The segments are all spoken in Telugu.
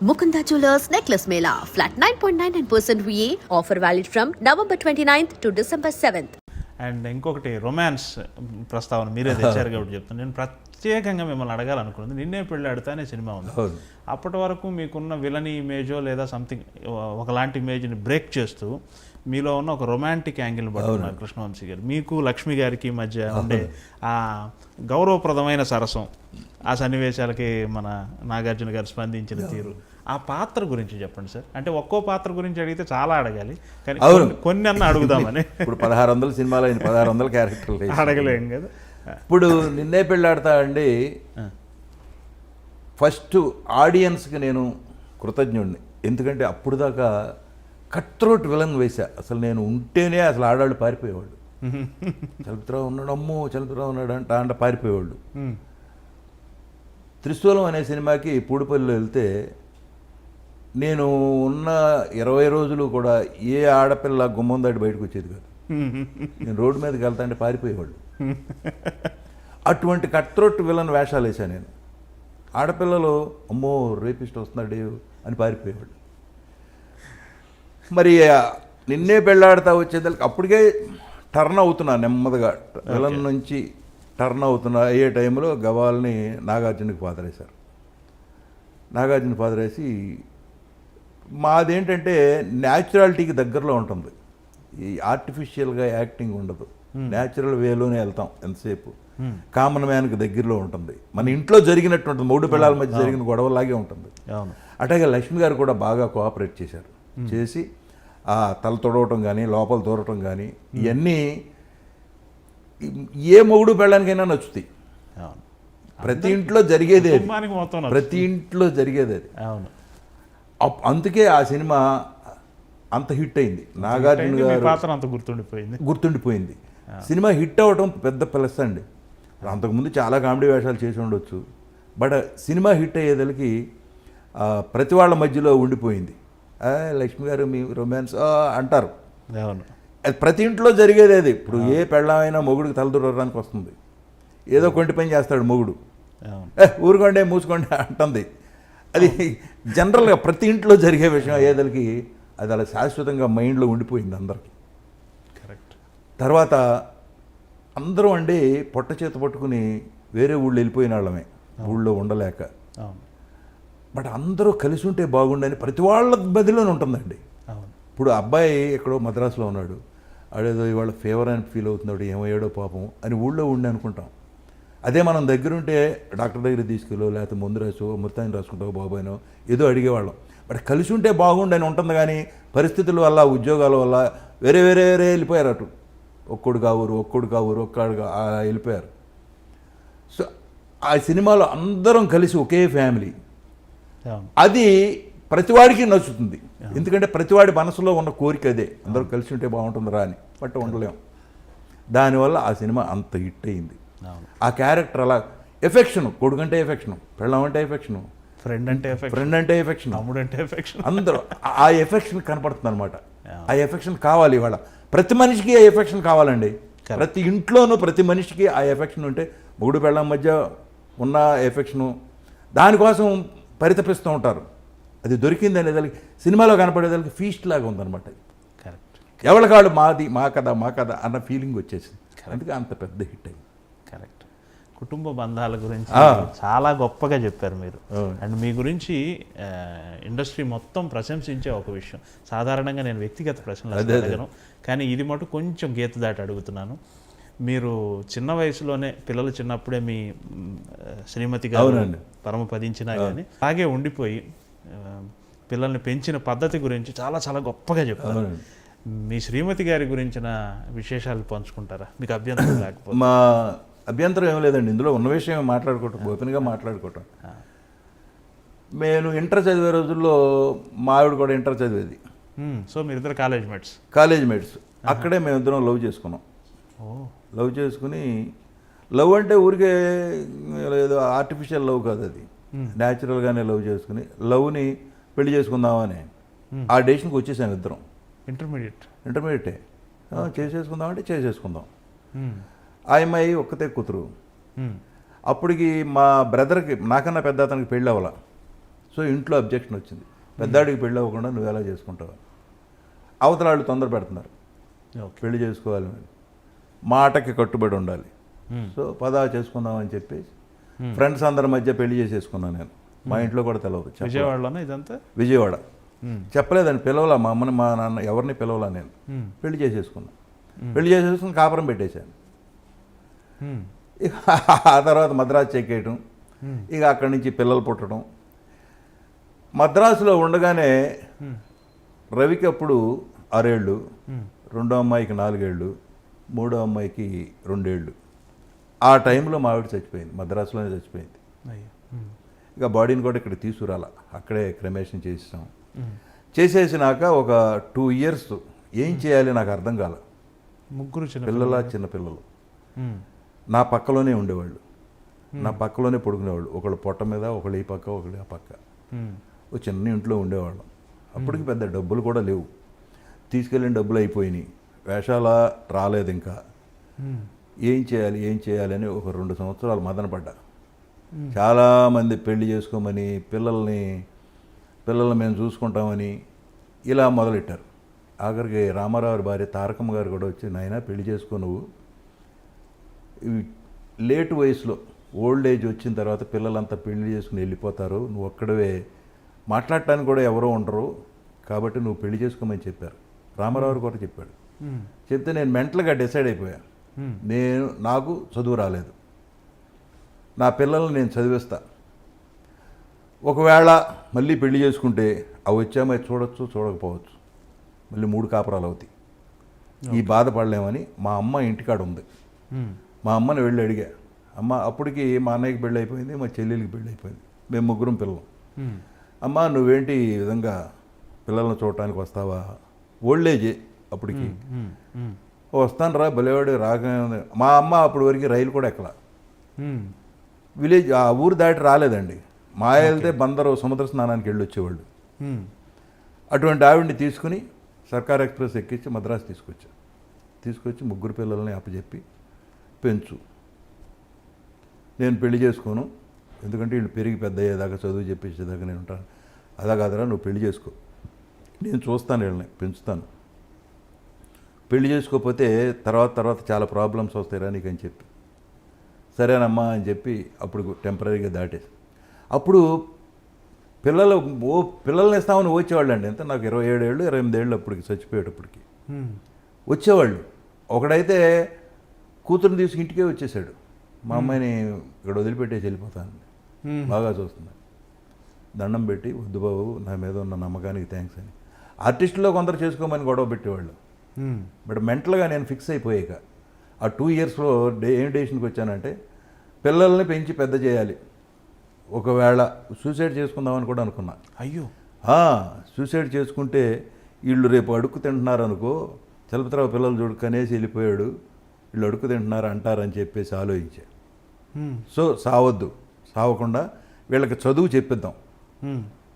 Mukunda Jewelers Necklace Mela. Flat 9.99% VA. Offer valid from November 29th to December 7th. And ఇంకొకటి రొమాన్స్ ప్రస్తావన మీరే తెచ్చారు కాబట్టి చెప్తాను. నేను ప్రత్యేకంగా మిమ్మల్ని అడగాలనుకున్నది నిన్నే పెళ్ళాడుతా అనే సినిమా ఉంది. అప్పటి వరకు మీకున్న విలనీ ఇమేజో లేదా సంథింగ్ ఒకలాంటి ఇమేజ్ని బ్రేక్ చేస్తూ మీలో ఉన్న ఒక రొమాంటిక్ యాంగిల్ని పట్టుకున్నారు కృష్ణవంశీ గారు. మీకు లక్ష్మి గారికి మధ్య ఉండే ఆ గౌరవప్రదమైన సరసం, ఆ సన్నివేశాలకి మన నాగార్జున గారు స్పందించిన తీరు, ఆ పాత్ర గురించి చెప్పండి సార్. అంటే ఒక్కో పాత్ర గురించి అడిగితే చాలా అడగాలి, కానీ కొన్ని అన్న అడుగుదామని. ఇప్పుడు 1600 సినిమాలు అయిన 1600 క్యారెక్టర్లు అడగలేం కదా. ఇప్పుడు నిన్నే పెళ్ళాడతా అండి, ఫస్ట్ ఆడియన్స్కి నేను కృతజ్ఞుడిని. ఎందుకంటే అప్పుడు దాకా కట్ త్రోట్ విలన్ వేసా. అసలు నేను ఉంటేనే అసలు ఆడాళ్ళు పారిపోయేవాళ్ళు. చలపతిరావు ఉన్నాడు, అమ్మో చలపతిరావు ఉన్నాడు అంట పారిపోయేవాళ్ళు. త్రిశూలం అనే సినిమాకి పూడిపల్లిలో వెళ్తే నేను ఉన్న 20 రోజులు కూడా ఏ ఆడపిల్ల గుమ్మం దాటి బయటకు వచ్చేది కాదు. నేను రోడ్డు మీదకి వెళ్తా అంటే పారిపోయేవాళ్ళు. అటువంటి కట్ త్రోట్ విలన్ వేషాలు వేసాను నేను. ఆడపిల్లలు అమ్మో రేపిస్ట్ వస్తున్నాడు అని పారిపోయేవాళ్ళు. మరి నిన్నే పెళ్ళాడుతా వచ్చేదానికి అప్పటికే టర్న్ అవుతున్నా, నెమ్మదిగా విలన్ నుంచి టర్న్ అవుతున్నా. అయ్యే టైంలో గవాల్ని నాగార్జునకి పాదరేశారు. నాగార్జున పాదరేసి మాదేంటంటే న్యాచురాలిటీకి దగ్గరలో ఉంటుంది, ఈ ఆర్టిఫిషియల్గా యాక్టింగ్ ఉండదు. న్యాచురల్ వేలోనే వెళ్తాం ఎంతసేపు. కామన్ మ్యాన్కి దగ్గరలో ఉంటుంది, మన ఇంట్లో జరిగినట్టు ఉంటుంది, మూడు పిల్లల మధ్య జరిగిన గొడవలాగే ఉంటుంది. అట్లాగే లక్ష్మి గారు కూడా బాగా కోఆపరేట్ చేశారు. చేసి ఆ తల తొడవటం కానీ లోపల దూరటం కానీ ఇవన్నీ ఏ మొగుడు పెళ్ళడానికైనా నచ్చుతాయి. ప్రతి ఇంట్లో జరిగేదే, ప్రతి ఇంట్లో జరిగేది అది. అందుకే ఆ సినిమా అంత హిట్ అయింది. నాగార్జున గారు అంత గుర్తుండిపోయింది. సినిమా హిట్ అవ్వటం పెద్ద ప్లస్ అండి. అంతకుముందు చాలా కామెడీ వేషాలు చేసి ఉండొచ్చు, బట్ సినిమా హిట్ అయ్యేదలకి ప్రతి వాళ్ళ మధ్యలో ఉండిపోయింది. లక్ష్మి గారు మీ రొమాన్స్ అంటారు. అది ప్రతి ఇంట్లో జరిగేది అది. ఇప్పుడు ఏ పెళ్ళమైనా మొగుడికి తలదూరడానికి వస్తుంది, ఏదో కొంటి పని చేస్తాడు మొగుడు, ఊరుకోండి మూసుకోండి అంటుంది. అది జనరల్గా ప్రతి ఇంట్లో జరిగే విషయం అయ్యేదలకి అది అలా శాశ్వతంగా మైండ్లో ఉండిపోయింది అందరికీ. కరెక్ట్. తర్వాత అందరూ అండి పొట్ట చేత పట్టుకుని వేరే ఊళ్ళో వెళ్ళిపోయిన వాళ్ళమే, ఊళ్ళో ఉండలేక. బట్ అందరూ కలిసి ఉంటే బాగుండని ప్రతి వాళ్ళ బదిలోనే ఉంటుందండి. ఇప్పుడు అబ్బాయి ఎక్కడో మద్రాసులో ఉన్నాడు, ఆడేదో ఇవాళ ఫీవర్ అని ఫీల్ అవుతున్నాడు, ఏమయ్యాడో పాపం అని ఊళ్ళో ఉండి అనుకుంటాం. అదే మనం దగ్గరుంటే డాక్టర్ దగ్గర తీసుకెళ్ళో లేకపోతే ముందు రాసో మొత్తాన్ని రాసుకుంటావు బాబాయినో ఏదో అడిగేవాళ్ళం. బట్ కలిసి ఉంటే బాగుండని ఉంటుంది, కానీ పరిస్థితుల వల్ల ఉద్యోగాల వల్ల వేరే వేరే వేరే వెళ్ళిపోయారు. అటు ఒక్కడు కావురు ఒక్కడుగా వెళ్ళిపోయారు. సో ఆ సినిమాలో అందరం కలిసి ఒకే ఫ్యామిలీ, అది ప్రతివాడికి నచ్చుతుంది. ఎందుకంటే ప్రతివాడి మనసులో ఉన్న కోరిక అదే, అందరూ కలిసి ఉంటే బాగుంటుందిరా అని. బట్ ఉండలేం. దానివల్ల ఆ సినిమా అంత హిట్ అయింది. ఆ క్యారెక్టర్ అలా ఎఫెక్షన్, కొడుకంటే ఎఫెక్షన్, పెళ్ళం అంటే ఎఫెక్షన్, ఫ్రెండ్ అంటే ఎఫెక్షన్, తమ్ముడు అంటే ఎఫెక్షన్, అందరూ ఆ ఎఫెక్షన్ కనపడుతుంది అనమాట. ఆ ఎఫెక్షన్ కావాలి ఇవాళ. ప్రతి మనిషికి ఆ ఎఫెక్షన్ కావాలండి. ప్రతి ఇంట్లోనూ ప్రతి మనిషికి ఆ ఎఫెక్షన్ ఉంటే, మొగుడు పెళ్ళం మధ్య ఉన్న ఎఫెక్షను దానికోసం పరితపిస్తూ ఉంటారు. అది దొరికింది అనేదానికి సినిమాలో కనపడేదానికి ఫీస్ట్ లాగా ఉందన్నమాట. కరెక్ట్. ఎవరికాడు మాది మా కథ అన్న ఫీలింగ్ వచ్చేసింది. అందుకే అంత పెద్ద హిట్ అయింది. కరెక్ట్. కుటుంబ బంధాల గురించి చాలా గొప్పగా చెప్పారు మీరు. అండ్ మీ గురించి ఇండస్ట్రీ మొత్తం ప్రశంసించే ఒక విషయం. సాధారణంగా నేను వ్యక్తిగత ప్రశ్నలు అడగను, కానీ ఇది మటు కొంచెం గీత దాటి అడుగుతున్నాను. మీరు చిన్న వయసులోనే, పిల్లలు చిన్నప్పుడే మీ శ్రీమతి గారు పరమపదించినా కానీ అలాగే ఉండిపోయి పిల్లల్ని పెంచిన పద్ధతి గురించి చాలా చాలా గొప్పగా చెప్పారు. మీ శ్రీమతి గారి గురించిన విశేషాలు పంచుకుంటారా? మీకు అభ్యంతరం లేకపోతే? మా అభ్యంతరం ఏం లేదండి, ఇందులో ఉన్న విషయం మాట్లాడుకోవటం, ఓపెన్గా మాట్లాడుకోవటం. నేను ఇంటర్ చదివే రోజుల్లో మా ఆవిడ కూడా ఇంటర్ చదివేది. సో మీరిద్దరు కాలేజ్ మేట్స్. అక్కడే మేమిద్దరం లవ్ చేసుకున్నాం. లవ్ చేసుకుని, లవ్ అంటే ఊరికే ఏదో ఆర్టిఫిషియల్ లవ్ కాదు, అది న్యాచురల్గానే లవ్ చేసుకుని లవ్ని పెళ్లి చేసుకుందామని ఆ డెసిషన్కి వచ్చేసాము ఇద్దరం. ఇంటర్మీడియటే చేసేసుకుందామంటే చేసేసుకుందాం. ఆ అమ్మాయి ఒక్కతే కూతురు. అప్పటికి మా బ్రదర్కి, నాకన్నా పెద్ద అతనికి పెళ్ళి అవ్వాల. సో ఇంట్లో అబ్జెక్షన్ వచ్చింది, పెద్దాడికి పెళ్ళి అవ్వకుండా నువ్వు ఎలా చేసుకుంటావు? అవతల వాళ్ళు తొందర పెడుతున్నారు, ఓకే. పెళ్లి చేసుకోవాలి, మాటకి కట్టుబడి ఉండాలి. సో పదా చేసుకుందాం అని చెప్పేసి ఫ్రెండ్స్ అందరి మధ్య పెళ్లి చేసేసుకున్నాను నేను. మా ఇంట్లో కూడా తెలియదు. విజయవాడలోనే ఇదంతా? విజయవాడ. చెప్పలేదని, పిలవలా మా అమ్మని మా నాన్న ఎవరిని పిలవలా నేను. పెళ్లి చేసేసుకున్నా. పెళ్లి చేసేసుకుని కాపురం పెట్టేశాను. ఇక ఆ తర్వాత మద్రాసు చెక్కేయటం, ఇక అక్కడి నుంచి పిల్లలు పుట్టడం. మద్రాసులో ఉండగానే రవికి అప్పుడు 6 ఏళ్ళు, రెండో అమ్మాయికి 4 ఏళ్ళు, మూడో అమ్మాయికి 2 ఏళ్ళు. ఆ టైంలో మా ఆవిడ చచ్చిపోయింది, మద్రాసులోనే చచ్చిపోయింది. ఇక బాడీని కూడా ఇక్కడ తీసుకురాల, అక్కడే క్రమేషన్ చేసాం. చేసేసినాక ఒక 2 ఇయర్స్ ఏం చేయాలి నాకు అర్థం కాల. ముగ్గురు చిన్నపిల్లలు నా పక్కలోనే ఉండేవాళ్ళు, నా పక్కలోనే పడుకునేవాళ్ళు. ఒకళ్ళు పొట్ట మీద, ఒకళ్ళు ఈ పక్క, ఒకళ్ళు ఆ పక్క. ఒక చిన్న ఇంట్లో ఉండేవాళ్ళం. అప్పటికి పెద్ద డబ్బులు కూడా లేవు, తీసుకెళ్ళిన డబ్బులు అయిపోయినాయి, వేషాల రాలేదు. ఇంకా ఏం చేయాలి అని ఒక 2 సంవత్సరాలు మదన పడ్డా. చాలామంది పెళ్లి చేసుకోమని, పిల్లల్ని మేము చూసుకుంటామని ఇలా మొదలెట్టారు. ఆఖరికి రామారావు భార్య తారకమ్మ గారు కూడా వచ్చి, నాయనా పెళ్లి చేసుకో, నువ్వు లేట్ వయసులో ఓల్డ్ ఏజ్ వచ్చిన తర్వాత పిల్లలంతా పెళ్లి చేసుకుని వెళ్ళిపోతారు, నువ్వు ఒక్కడవే, మాట్లాడటానికి కూడా ఎవరో ఉండరు, కాబట్టి నువ్వు పెళ్లి చేసుకోమని చెప్పారు. రామారావు కూడా చెప్పాడు. చెప్తే నేను మెంటల్గా డిసైడ్ అయిపోయా. నాకు చదువు రాలేదు, నా పిల్లల్ని నేను చదివిస్తా. ఒకవేళ మళ్ళీ పెళ్లి చేసుకుంటే అవి వచ్చామో చూడొచ్చు, చూడకపోవచ్చు, మళ్ళీ 3 కాపురాలు అవుతాయి, ఈ బాధపడలేమని మా అమ్మ ఇంటికాడ ఉంది. మా అమ్మని వెళ్ళి అడిగా, అమ్మ అప్పటికి మా అన్నయ్యకి పెళ్ళి అయిపోయింది, మా చెల్లెలికి పెళ్ళి అయిపోయింది, మేము 3 పిల్లలు. అమ్మ నువ్వేంటి ఈ విధంగా పిల్లల్ని చూడటానికి వస్తావా? ఓల్డ్ ఏజే అప్పటికి. వస్తాను రా, బలేవాడు రాగానే. మా అమ్మ అప్పటి వరకు రైలు కూడా ఎక్కల, విలేజ్ ఆ ఊరు దాటి రాలేదండి. మా వెళ్తే బందరు సముద్ర స్నానానికి వెళ్ళి వచ్చేవాళ్ళు. అటువంటి ఆవిడ్ని తీసుకుని సర్కార్ ఎక్స్ప్రెస్ ఎక్కించి మద్రాసు తీసుకొచ్చి 3 పిల్లల్ని అప్పచెప్పి పెంచు, నేను పెళ్లి చేసుకోను, ఎందుకంటే వీళ్ళు పెరిగి పెద్ద అయ్యేదాకా చదువు చెప్పించేదాకా నేను ఉంటాను. అదా కాదరా, నువ్వు పెళ్లి చేసుకో, నేను చూస్తాను, వీళ్ళని పెంచుతాను, పెళ్లి చేసుకోకపోతే తర్వాత చాలా ప్రాబ్లమ్స్ వస్తాయిరా నీకు అని చెప్పి, సరేనమ్మా అని చెప్పి అప్పుడు టెంపరీగా దాటేసి, అప్పుడు పిల్లల్ని ఇస్తామని వచ్చేవాళ్ళు అండి. ఎంత నాకు 27 ఏళ్ళు 28 ఏళ్ళు అప్పటికి, చచ్చిపోయేటప్పటికి వచ్చేవాళ్ళు. ఒకడైతే కూతురుని తీసుకు ఇంటికే వచ్చేసాడు, మా అమ్మాయిని ఇక్కడ వదిలిపెట్టేసి వెళ్ళిపోతాను, బాగా చూస్తుంది, దండం పెట్టి, వద్దు బాబు నా మీద ఉన్న నమ్మకానికి థ్యాంక్స్ అని. ఆర్టిస్టులో కొందరు చేసుకోమని గొడవ పెట్టేవాళ్ళు. బట్ మెంటల్గా నేను ఫిక్స్ అయిపోయాక ఆ 2 ఇయర్స్లో ఏం డెసిషన్కి వచ్చానంటే, పిల్లల్ని పెంచి పెద్ద చేయాలి. ఒకవేళ సూసైడ్ చేసుకుందామని కూడా అనుకున్నా. అయ్యో, సూసైడ్ చేసుకుంటే వీళ్ళు రేపు అడుక్కు తింటున్నారు అనుకో, చలపతిరావు పిల్లలు చూడు కనేసి వెళ్ళిపోయాడు, వీళ్ళు అడుక్కు తింటున్నారు అంటారని చెప్పేసి ఆలోచించా. సో సావకుండా వీళ్ళకి చదువు చెప్పిద్దాం,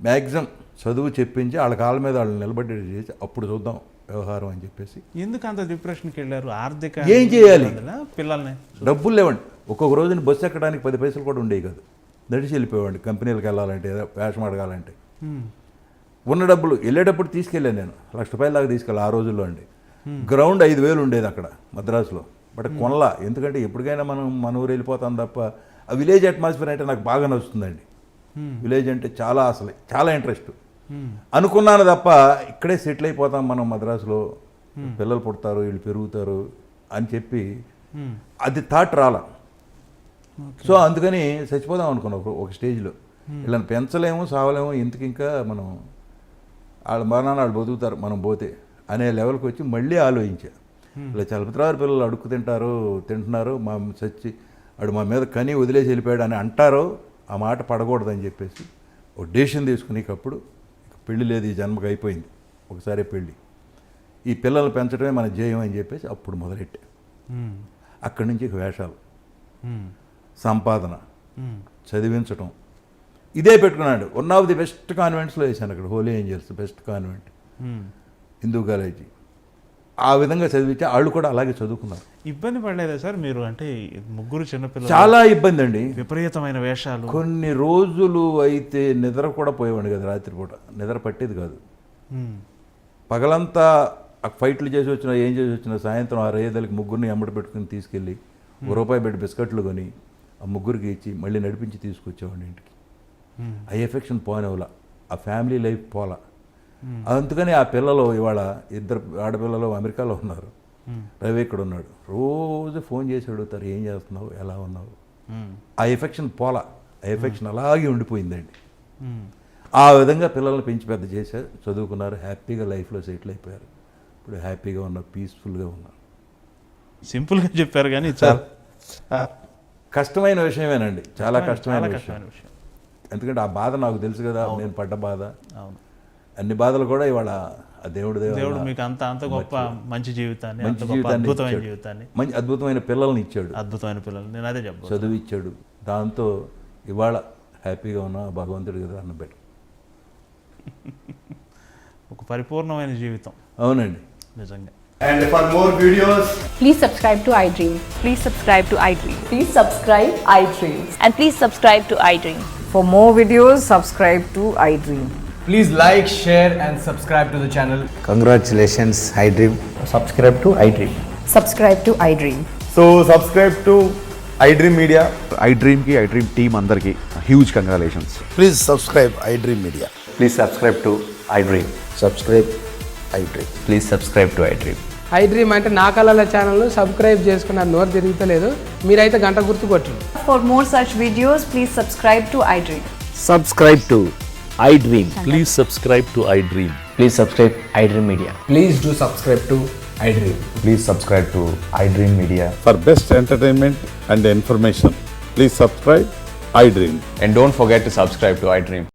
మ్యాక్సిమం చదువు చెప్పించి వాళ్ళ కాళ్ళ మీద వాళ్ళని నిలబడేది చేసి అప్పుడు చూద్దాం వ్యవహారం అని చెప్పేసి. ఎందుకు అంత డిప్రెషన్కి వెళ్ళారు? ఆర్థిక ఏం చేయాలి, పిల్లల్ని డబ్బులు లేవండి. ఒక్కొక్క రోజున బస్సు ఎక్కడానికి 10 పైసలు కూడా ఉండేవి కాదు, నడిచి వెళ్ళిపోయేవాడి కంపెనీలకు వెళ్ళాలంటే, ఏదో వేషం అడగాలంటే. ఉన్న డబ్బులు వెళ్ళేటప్పుడు తీసుకెళ్ళాను నేను, ₹1,00,000 దాకా తీసుకెళ్ళి ఆ రోజుల్లో అండి. గ్రౌండ్ 5,000 ఉండేది అక్కడ మద్రాసులో, బట్ కొనలా, ఎందుకంటే ఎప్పటికైనా మన ఊరు వెళ్ళిపోతాం తప్ప. ఆ విలేజ్ అట్మాస్ఫియర్ అంటే నాకు బాగా నచ్చుతుందండి. విలేజ్ అంటే చాలా ఇంట్రెస్ట్. అనుకున్నాను తప్ప ఇక్కడే సెటిల్ అయిపోతాం మనం మద్రాసులో, పిల్లలు పుడతారు, వీళ్ళు పెరుగుతారు అని చెప్పి అది థాట్ రాలా. సో అందుకని చచ్చిపోదాం అనుకున్నాం ఒక స్టేజ్లో. ఇలా పెంచలేము, సావలేము, ఇంతకు ఇంకా మనం వాళ్ళ మరణాలు వాళ్ళు బతుకుతారు మనం పోతే అనే లెవెల్కి వచ్చి మళ్ళీ ఆలోచించా. ఇలా చలపతిరావు పిల్లలు అడుక్కు తింటున్నారు, మా చచ్చి వాడు మా మీద కని వదిలేసి వెళ్ళిపోయాడు అని అంటారో, ఆ మాట పడకూడదని చెప్పేసి ఒక డెసిషన్ తీసుకుని అప్పుడు పెళ్లి లేదు, ఈ జన్మకి అయిపోయింది, ఒకసారి పెళ్ళి, ఈ పిల్లల్ని పెంచడమే మన ధ్యేయం అని చెప్పేసి అప్పుడు మొదలెట్టే. అక్కడి నుంచి వేషాలు, సంపాదన, చదివించటం, ఇదే పెట్టుకున్నాడు. 1 ఆఫ్ ది బెస్ట్ కాన్వెంట్స్లో వేసాను అక్కడ, Holy Angels best convent, Hindu college. ఆ విధంగా చదివితే వాళ్ళు కూడా అలాగే చదువుకున్నారు. ఇబ్బంది పడలేదా సార్ మీరు? అంటే ముగ్గురు చిన్నపిల్లలు, చాలా ఇబ్బంది అండి. విపరీతమైన వేషాలు. కొన్ని రోజులు అయితే నిద్ర కూడా పోయేవాడిని కదా, రాత్రిపూట నిద్ర పట్టేది కాదు. పగలంతా ఫైట్లు చేసి వచ్చినా ఏం చేసి వచ్చినా సాయంత్రం 6-5 ముగ్గురిని ఎమ్మడి పెట్టుకుని తీసుకెళ్ళి ₹1 పెట్టి బిస్కెట్లు కొని ఆ ముగ్గురికి ఇచ్చి మళ్ళీ నడిపించి తీసుకొచ్చేవాడిని ఇంటికి. ఆ ఎఫెక్షన్ పోనేవల, ఆ ఫ్యామిలీ లైఫ్ పోలా. అందుకని ఆ పిల్లలు ఇవాళ 2 ఆడపిల్లలు అమెరికాలో ఉన్నారు, రవి ఇక్కడ ఉన్నాడు. రోజు ఫోన్ చేసి అడుగుతారు ఏం చేస్తున్నావు, ఎలా ఉన్నావు. ఆ ఎఫెక్షన్ పోలా, ఆ ఎఫెక్షన్ అలాగే ఉండిపోయిందండి. ఆ విధంగా పిల్లల్ని పెంచి పెద్ద చేశారు, చదువుకున్నారు, హ్యాపీగా లైఫ్లో సెటిల్ అయిపోయారు. ఇప్పుడు హ్యాపీగా ఉన్నారు, పీస్ఫుల్గా ఉన్నారు. సింపుల్గా చెప్పారు కానీ చాలా కష్టమైన విషయమేనండి, చాలా కష్టమైన విషయం. ఎందుకంటే ఆ బాధ నాకు తెలుసు కదా, నేను పడ్డ బాధ. అన్ని బాధలు కూడా ఇవాళ ఆ దేవుడు మీకు అంత గొప్ప మంచి జీవితాన్ని, మంచి జీవితాన్ని, మంచి అద్భుతమైన పిల్లల్ని ఇచ్చాడు, అద్భుతమైన పిల్లలు. నేను అదే చెప్పాను, చదువు ఇచ్చాడు. దాంతో ఇవాళ హ్యాపీగా ఉన్నా భగవంతుడి కదా అన్న బెటర్. ఒక పరిపూర్ణమైన జీవితం. అవునండి, నిజంగా. And for more videos, Please subscribe to iDream. Please subscribe to iDream. Please subscribe iDream. And please subscribe to iDream. For more videos, subscribe to iDream. please like, share and subscribe to the channel. Congratulations, iDream. Subscribe to iDream. Subscribe to iDream. So subscribe to iDream Media. iDream ki iDream team andarki huge congratulations. Please subscribe iDream Media. Please subscribe to iDream. Subscribe iDream. Please subscribe to iDream. iDream అంటే నా కళల ఛానల్ను సబ్స్క్రైబ్ చేసుకున్న నోరు తిరుగుతలేదు, మీరైతే గంట గుర్తు కొట్టండి. For more such videos, please subscribe to iDream. Subscribe to iDream. Please subscribe to iDream. Please subscribe iDream Media. Please do subscribe to iDream. Please subscribe to iDream Media. For best entertainment and information, please subscribe iDream. And don't forget to subscribe to iDream.